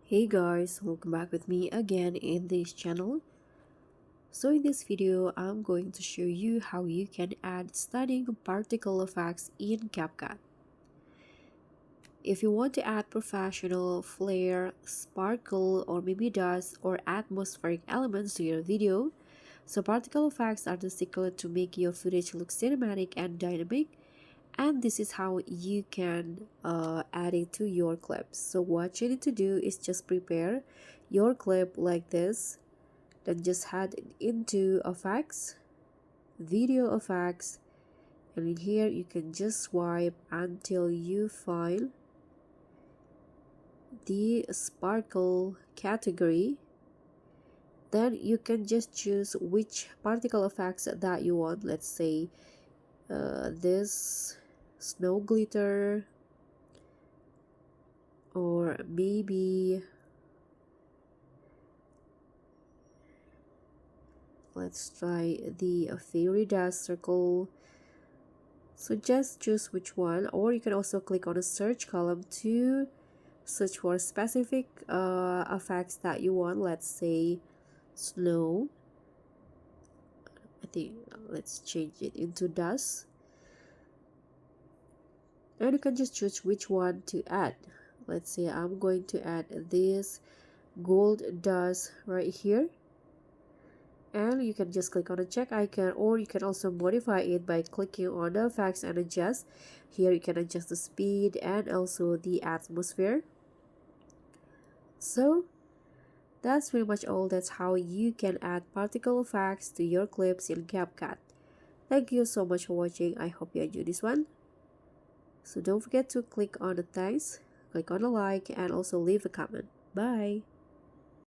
Hey guys, welcome back with me again in this channel. So in this video, I'm going to show you how you can add stunning particle effects in CapCut. If you want to add professional flare, sparkle, or maybe dust or atmospheric elements to your video, so particle effects are the secret to make your footage look cinematic and dynamic, and this is how you can add it to your clips. So what you need to do is just prepare your clip like this, then just head into effects, video effects, and in here you can just swipe until you find the sparkle category. Then you can just choose which particle effects that you want. Let's say this snow glitter, or maybe let's try the fairy dust circle. So just choose which one, or you can also click on the search column to search for specific effects that you want. Let's say snow. I think let's change it into dust, and you can just choose which one to add. Let's say I'm going to add this gold dust right here, and you can just click on the check icon, or you can also modify it by clicking on the effects and adjust. Here you can adjust the speed and also the atmosphere. So that's pretty much all. That's how you can add particle effects to your clips in CapCut. Thank you so much for watching. I hope you enjoyed this one. So don't forget to click on the thanks, click on the like, and also leave a comment. Bye.